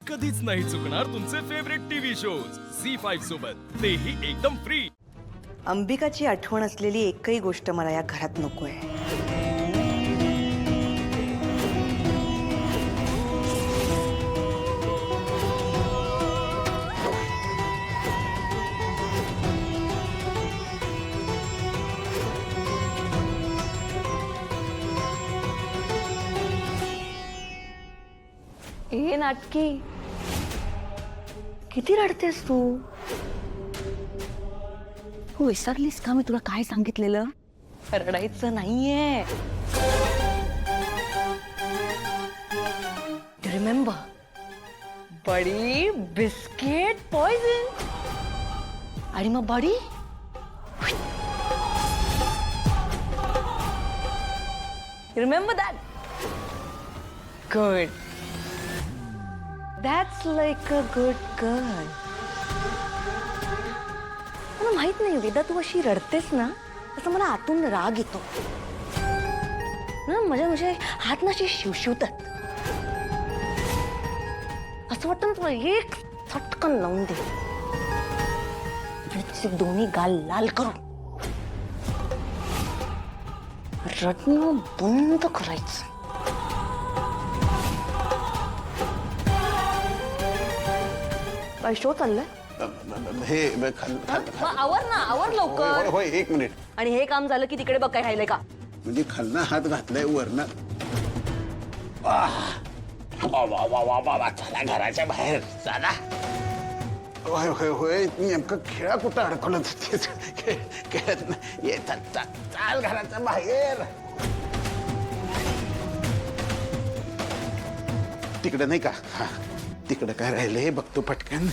कधीच नाही चुकणार तुमचे फेवरेट टीव्ही शोज झी5 सोबत, तेही एकदम फ्री। अंबिकाची आठवण असलेली एकही गोष्ट मला या घरात नकोय। ए नाटकी, किती रडतेस तू? हो, विसरलीस का मी तुला काय सांगितलेलं? रडायचं नाहीये। Remember, buddy biscuit poison. आणि मग buddy remember that? Good, that's like a good girl. मला माहित नाही वेदा, तू अशी रडतेस ना, असं मला आतून राग येतो ना। म्हणजे हात ना असे शिवशिवतात, असं वाटतं ना तुला एक चटकन लावून दे आणि तुझे दोन्ही गाल लाल करून रडणं बंद करायचं। काय शो चाललाय? हे आवर ना, आवर लवकर। होय, एक मिनिट। आणि हे काम झालं की तिकडे बघ काय राहिलंय का? म्हणजे खालना हात घातलाय वरना। चला घराच्या बाहेर चला। होय होय होय, नेमकं खेळा कुठं अडकवलं तेच खेळत नाही येतात। चाल घराच्या बाहेर। तिकडे नाही का? हा, तिकडे काय राहिलंय बघतो पटकन।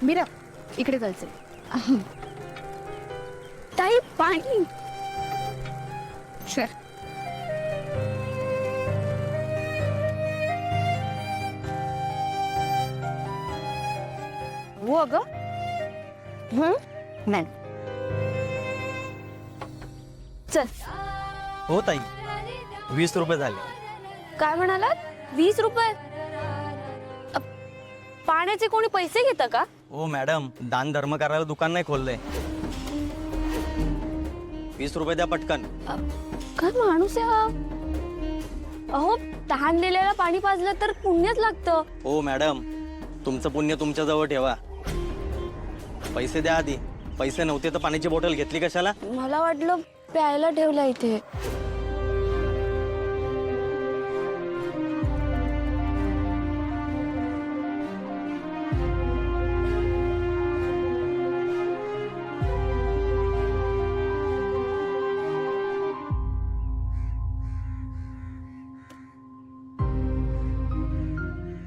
मीरा, इकडे जायचंय। ताई, पाणी। चल। हो अगं, नाही चल। हो ताई, 20 रुपये झाले। काय म्हणालात? 20 रुपये? पाण्याचे कोणी पैसे घेतं का? ओ मॅडम, दान धर्म करायला दुकान नाही खोललंय। 20 रुपये द्या पटकन। काय माणूस आहे हा? अहो, तहान दिलेला पाणी पाजलं तर पुण्यच लागतं। ओ मॅडम, तुमचं पुण्य तुमच्या जवळ ठेवा, पैसे द्या आधी। पैसे नव्हते तर पाण्याची बॉटल घेतली कशाला? मला वाटलं प्यायला ठेवला इथे।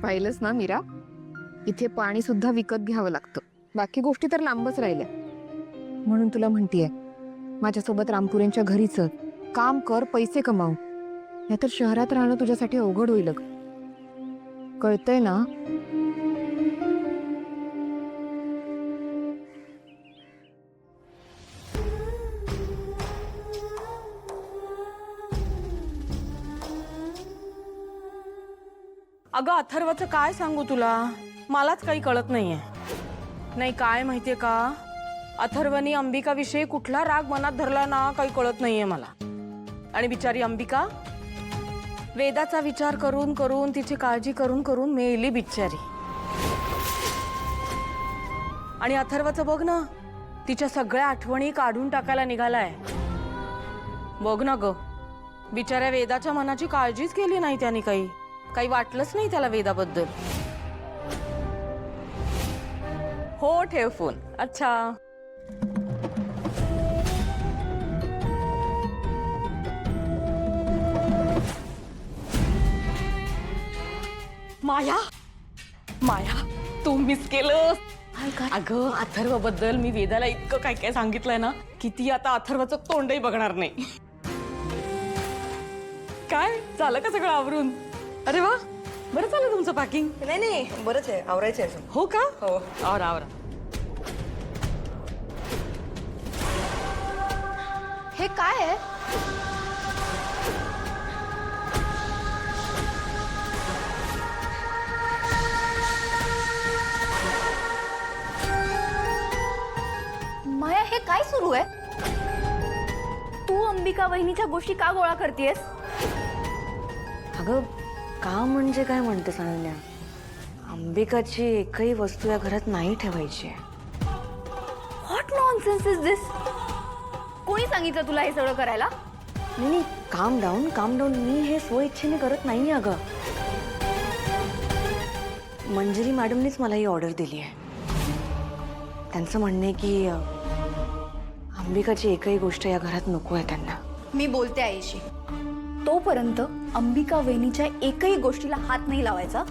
पाहिलंस ना मीरा, इथे पाणी सुद्धा विकत घ्यावं लागतं, बाकी गोष्टी तर लांबच राहिल्या। म्हणून तुला म्हणतीये, माझ्यासोबत रामपुरेंच्या घरी चल, काम कर, पैसे कमाव, नाहीतर शहरात राहणं तुझ्यासाठी अवघड होईल। कळतंय ना? अगं अथर्वचं काय सांगू तुला, मलाच काही कळत नाहीये। नाही काय माहितीये का, अथर्वनी अंबिकाविषयी कुठला राग मनात धरला ना, काही कळत नाहीये मला। आणि बिचारी अंबिका वेदाचा विचार करून करून, तिची काळजी करून करून मेली बिचारी। आणि अथर्वचं बघ ना, तिच्या सगळ्या आठवणी काढून टाकायला निघालाय। बघ ना ग, बिचाऱ्या वेदाच्या मनाची काळजीच केली नाही त्याने, काही वाटलंच नाही त्याला वेदाबद्दल। हो ठेव फोन। अच्छा माया माया तू मिस केलं. अगं अथर्व बद्दल मी वेदाला इतकं काय काय सांगितलंय ना की ती आता अथर्वचं तोंडही बघणार नाही. काय झालं का सगळं आवरून? अरे वा, बरं झालं तुमचं पॅकिंग. नाही बरंच आहे, आवरायचं आहे. हो का? हो. आवरा आवरा. हे काय आहे? माया, हे काय सुरू आहे? तू अंबिका वहिनीच्या गोष्टी का गोळा करतेयस? अगं का म्हणजे काय म्हणतेस अनन्या? अंबिकाची एकही वस्तू या घरात नाही ठेवायची आहे. व्हॉट नॉनसेन्स इज दिस? कोणी सांगितलं तुला हे सगळं करायला? नाही काम डाऊन. मी हे स्वइच्छेने करत नाही अगं. मंजरी मॅडमनीच मला ही ऑर्डर दिली आहे. त्यांचं म्हणणं आहे की अंबिकाची एकही गोष्ट या घरात नको आहे त्यांना. मी बोलते आईशी. तोपर्यंत अंबिका वहिनीच्या एकही गोष्टीला हात नाही लावायचा.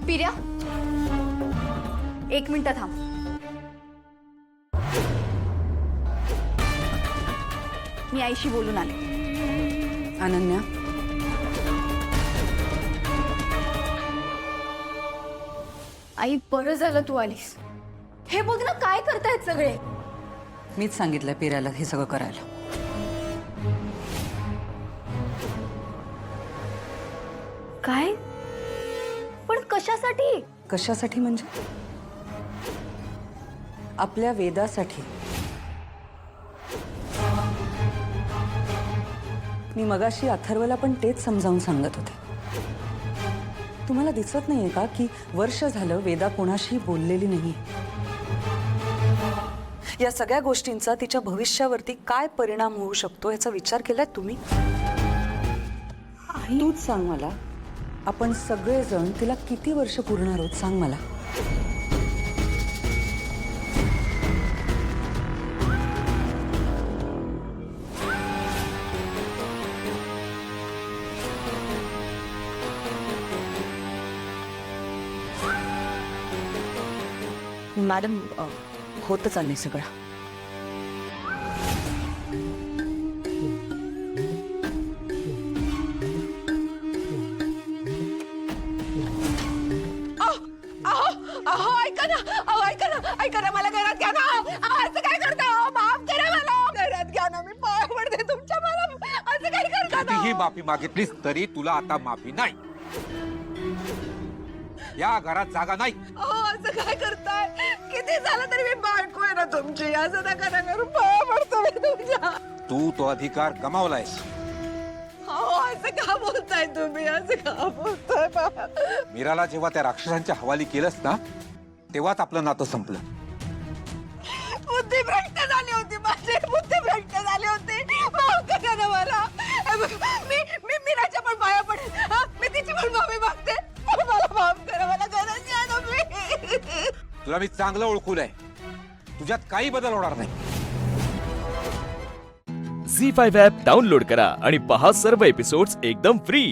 पिर्या, 1 मिनिट थांब. मी आईशी बोलून आले. अनन्या, आई, बरं झालं तू आलीस. हे बघ ना, काय करतायत सगळे. मीच सांगितलंय पिऱ्याला हे सगळं करायला. काय? पण कशासाठी? कशासाठी म्हणजे? आपल्या वेदासाठी. मी मगाशी अथर्वला पण तेच समजावून सांगत होते. तुम्हाला दिसत नाहीये का की वर्ष झालं वेदा कोणाशी बोललेली नाही. या सगळ्या गोष्टींचा तिच्या भविष्यावरती काय परिणाम होऊ शकतो याचा विचार केलाय तुम्ही? तूच सांग मला, आपण सगळेजण तिला किती वर्ष पुरणार आहोत सांग मला. मॅडम, होतं चाललंय सगळं. ऐका ना मला घरात घ्या ना. असं काय करता? माफ करा मला. घरात घ्या ना, मी पाय पडते तुमच्या. मला असं काय करता? कितीही माफी मागितलीस तरी तुला आता माफी नाही. या घरात जागा नाही. असं काय करताय? किती झालं तरी मी बायको आहे ना तुमची. असं नका ना करू, पाय पडतो मी तुमच्या. तू तो अधिकार गमावलायस. असं का बोलताय तुम्ही? असं का बोलताय? मीराला जेव्हा त्या राक्षसांच्या हवाली केलंस ना तेव्हाच आपलं नातं संपलं. बुद्धी भ्रष्ट झाली होती माझी. बुद्धी भ्रष्ट झाली होती. माफ करा ना मला. मी मीराच्या पण पाया पडेल. मी तिची पण माफी मागते. मला माफ करा. मला गरज आहे ना. मी तुला मी चांगलं ओळखून तुझ्यात काही बदल होणार नाही. झी 5 ॲप डाउनलोड करा आणि पहा सर्व एपिसोड्स एकदम फ्री.